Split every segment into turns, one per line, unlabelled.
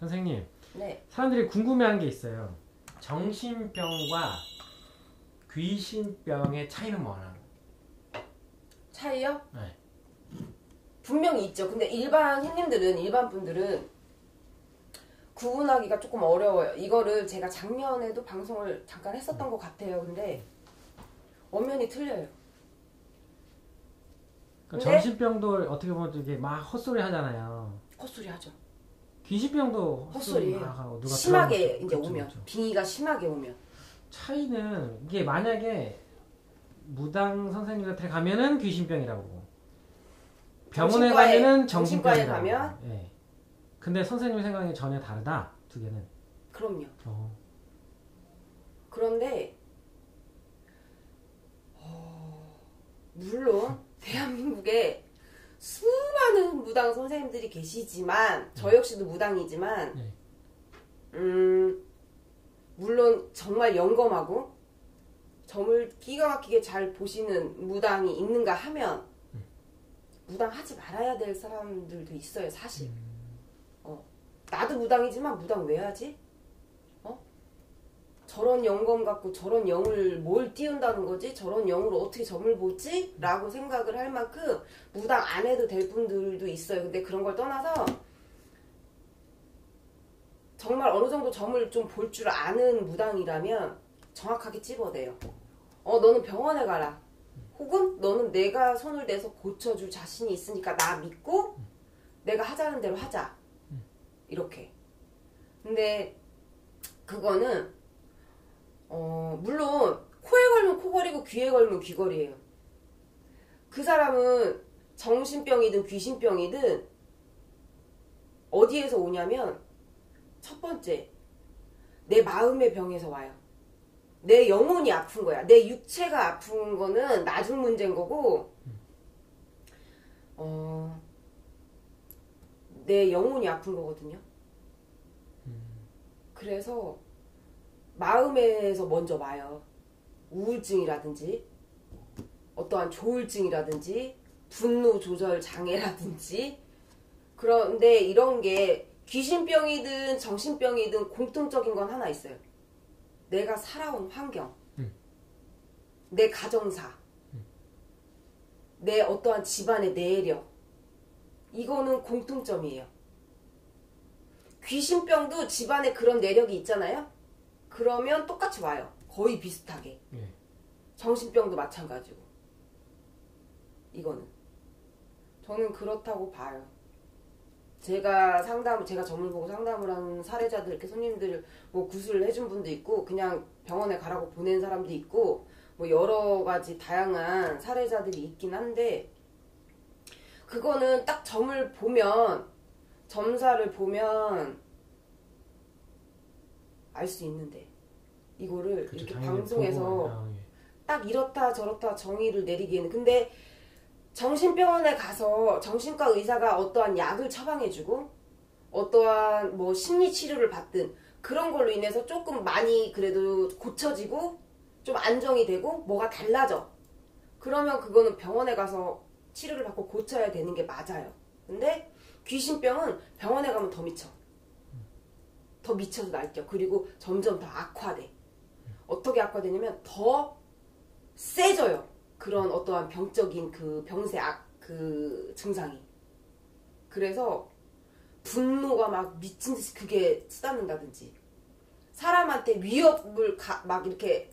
선생님.
네.
사람들이 궁금해하는 게 있어요. 정신병과 귀신병의 차이는 뭐나?
차이요?
네.
분명히 있죠. 근데 일반 분들은 구분하기가 조금 어려워요. 이거를 제가 작년에도 방송을 잠깐 했었던 것 같아요. 근데 엄연히 틀려요.
그러니까 정신병도 어떻게 보면 이게 막 헛소리 하잖아요.
헛소리 하죠.
귀신병도 헛소리
헛소리예요.
하고 누가
심하게
들어가면
이제
그렇죠,
오면
그렇죠.
빙의가 심하게 오면
차이는 이게 만약에 무당 선생님한테 가면은 귀신병이라고 병원에 가면은
정신과에
정신병이라고.
가면
예. 근데 선생님 생각이 전혀 다르다. 두 개는.
그럼요.
어.
그런데 물론 대한민국에 수많은 무당 선생님들이 계시지만 저 역시도 무당이지만
네.
물론 정말 영검하고 점을 기가 막히게 잘 보시는 무당이 있는가 하면 무당 하지 말아야 될 사람들도 있어요. 사실 나도 무당이지만 무당 왜 하지? 저런 영검 갖고 저런 영을 뭘 띄운다는 거지? 저런 영으로 어떻게 점을 보지? 라고 생각을 할 만큼 무당 안 해도 될 분들도 있어요. 근데 그런 걸 떠나서 정말 어느 정도 점을 좀 볼 줄 아는 무당이라면 정확하게 찝어대요. 너는 병원에 가라. 혹은 너는 내가 손을 대서 고쳐줄 자신이 있으니까 나 믿고 내가 하자는 대로 하자. 이렇게. 근데 그거는 물론 코에 걸면 코걸이고 귀에 걸면 귀걸이에요. 그 사람은 정신병이든 귀신병이든 어디에서 오냐면 첫 번째 내 마음의 병에서 와요. 내 영혼이 아픈 거야. 내 육체가 아픈 거는 나중 문제인 거고 내 영혼이 아픈 거거든요. 그래서 마음에서 먼저 와요. 우울증이라든지 어떠한 조울증이라든지 분노 조절 장애라든지. 그런데 이런 게 귀신병이든 정신병이든 공통적인 건 하나 있어요. 내가 살아온 환경, 내 가정사, 내 어떠한 집안의 내력, 이거는 공통점이에요. 귀신병도 집안에 그런 내력이 있잖아요. 그러면 똑같이 와요. 거의 비슷하게. 정신병도 마찬가지고. 이거는 저는 그렇다고 봐요. 제가 점을 보고 상담을 하는 사례자들, 이렇게 손님들 뭐 구술을 해준 분도 있고 그냥 병원에 가라고 보낸 사람도 있고 뭐 여러 가지 다양한 사례자들이 있긴 한데, 그거는 딱 점을 보면, 점사를 보면 알 수 있는데 이거를
그렇죠,
이렇게 방송에서 딱 이렇다 저렇다 정의를 내리기에는. 근데 정신병원에 가서 정신과 의사가 어떠한 약을 처방해주고 어떠한 뭐 심리치료를 받든 그런 걸로 인해서 조금 많이 그래도 고쳐지고 좀 안정이 되고 뭐가 달라져. 그러면 그거는 병원에 가서 치료를 받고 고쳐야 되는 게 맞아요. 근데 귀신병은 병원에 가면 더 미쳐. 더 미쳐서 날뛰어. 그리고 점점 더 악화돼. 어떻게 악화되냐면 더 세져요. 그런 어떠한 병적인 그 병세 그 증상이. 그래서 분노가 막 미친 듯이 그게 치닫는다든지, 사람한테 위협을 막 이렇게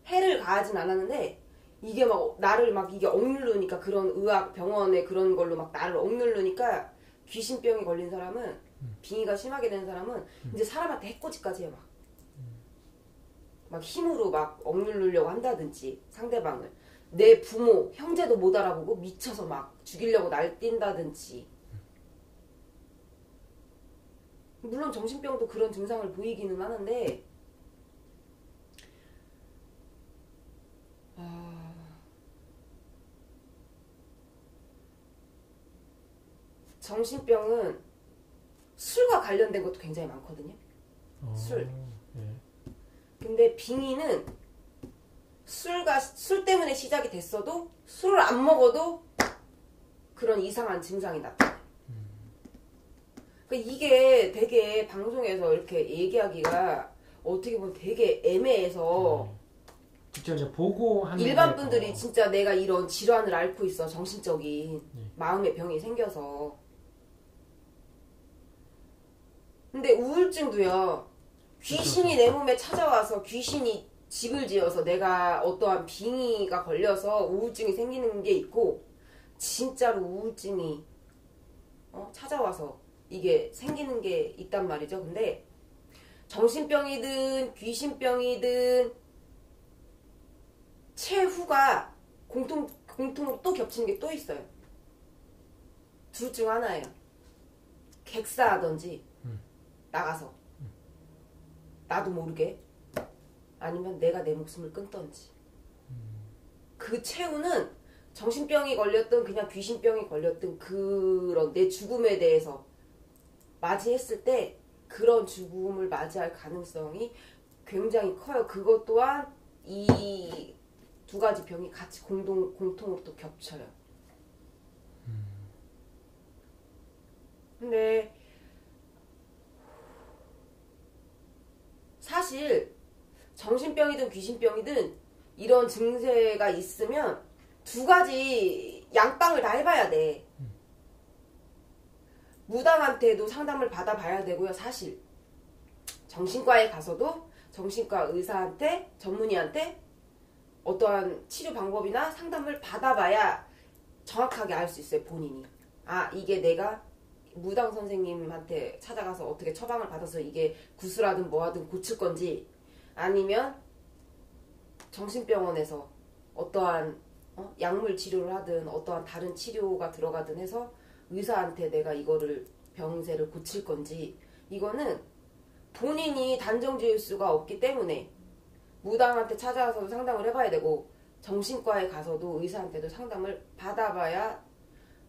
해를 가하진 않았는데 이게 막 나를 막 이게 억누르니까, 그런 의학 병원의 그런 걸로 막 나를 억누르니까 귀신병이 걸린 사람은, 빙의가 심하게 된 사람은 이제 사람한테 해코지까지 해. 막 힘으로 막 억누르려고 한다든지, 상대방을 내 부모 형제도 못 알아보고 미쳐서 막 죽이려고 날뛴다든지. 물론 정신병도 그런 증상을 보이기는 하는데 정신병은 술과 관련된 것도 굉장히 많거든요. 술. 근데 빙의는 술 때문에 시작이 됐어도 술을 안 먹어도 그런 이상한 증상이 나타나요. 그러니까 이게 되게 방송에서 이렇게 얘기하기가 어떻게 보면 되게 애매해서
직접 이제 보고 하는
일반 분들이 진짜 내가 이런 질환을 앓고 있어. 정신적인
네.
마음의 병이 생겨서. 근데 우울증도요. 귀신이 내 몸에 찾아와서 귀신이 집을 지어서 내가 어떠한 빙의가 걸려서 우울증이 생기는 게 있고 진짜로 우울증이 찾아와서 이게 생기는 게 있단 말이죠. 근데 정신병이든 귀신병이든 최후가 공통으로 또 겹치는 게 또 있어요. 둘 중 하나예요. 객사하던지 나가서 나도 모르게 아니면 내가 내 목숨을 끊던지. 그 최후는 정신병이 걸렸든 그냥 귀신병이 걸렸든 그런 내 죽음에 대해서 맞이했을 때 그런 죽음을 맞이할 가능성이 굉장히 커요. 그것 또한 이 두 가지 병이 같이 공통으로 또 겹쳐요. 근데 사실 정신병이든 귀신병이든 이런 증세가 있으면 두 가지 양방을 다 해봐야 돼. 무당한테도 상담을 받아봐야 되고요. 사실 정신과에 가서도 정신과 의사한테 전문의한테 어떠한 치료 방법이나 상담을 받아봐야 정확하게 알 수 있어요. 본인이. 아 이게 내가 무당 선생님한테 찾아가서 어떻게 처방을 받아서 이게 구수라든 뭐하든 고칠 건지 아니면 정신병원에서 어떠한 약물 치료를 하든 어떠한 다른 치료가 들어가든 해서 의사한테 내가 이거를 병세를 고칠 건지 이거는 본인이 단정 지을 수가 없기 때문에 무당한테 찾아가서도 상담을 해봐야 되고 정신과에 가서도 의사한테도 상담을 받아봐야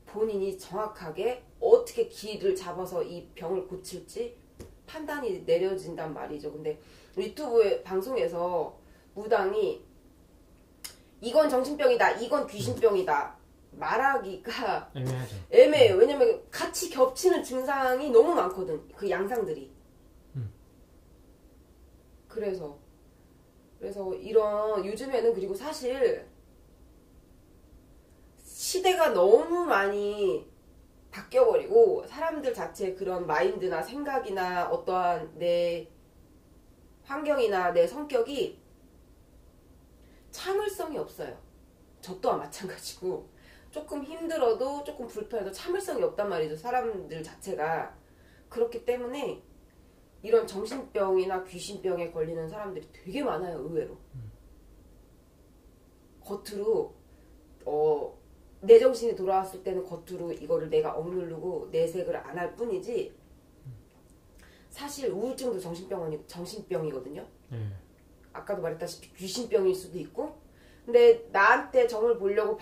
본인이 정확하게 어떻게 길을 잡아서 이 병을 고칠지 판단이 내려진단 말이죠. 근데 유튜브 방송에서 무당이 이건 정신병이다, 이건 귀신병이다 말하기가
애매하죠.
애매해요. 왜냐면 같이 겹치는 증상이 너무 많거든. 그 양상들이. 그래서 이런 요즘에는 그리고 사실 시대가 너무 많이 바뀌어버리고 사람들 자체의 그런 마인드나 생각이나 어떠한 내 환경이나 내 성격이 참을성이 없어요. 저 또한 마찬가지고 조금 힘들어도 조금 불편해도 참을성이 없단 말이죠. 사람들 자체가. 그렇기 때문에 이런 정신병이나 귀신병에 걸리는 사람들이 되게 많아요. 의외로. 겉으로 내 정신이 돌아왔을 때는 겉으로 이거를 내가 억누르고 내색을 안 할 뿐이지 사실 우울증도 정신병이거든요. 아까도 말했다시피 귀신병일 수도 있고 근데 나한테 정을 보려고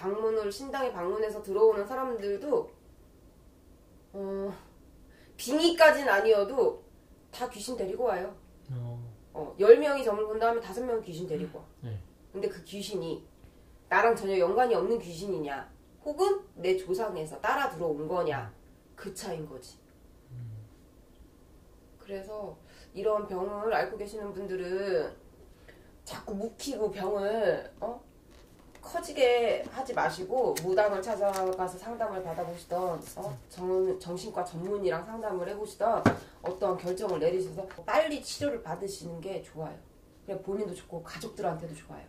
신당에 방문해서 들어오는 사람들도 빙의까지는 아니어도 다 귀신 데리고 와요. 10명이 점을 본다 하면 5명은 귀신 데리고 와. 근데 그 귀신이 나랑 전혀 연관이 없는 귀신이냐 혹은 내 조상에서 따라 들어온 거냐 그 차이인 거지. 그래서 이런 병을 앓고 계시는 분들은 자꾸 묵히고 병을 커지게 하지 마시고 무당을 찾아가서 상담을 받아보시던 정신과 전문의랑 상담을 해보시던 어떤 결정을 내리셔서 빨리 치료를 받으시는 게 좋아요. 그냥 본인도 좋고 가족들한테도 좋아요.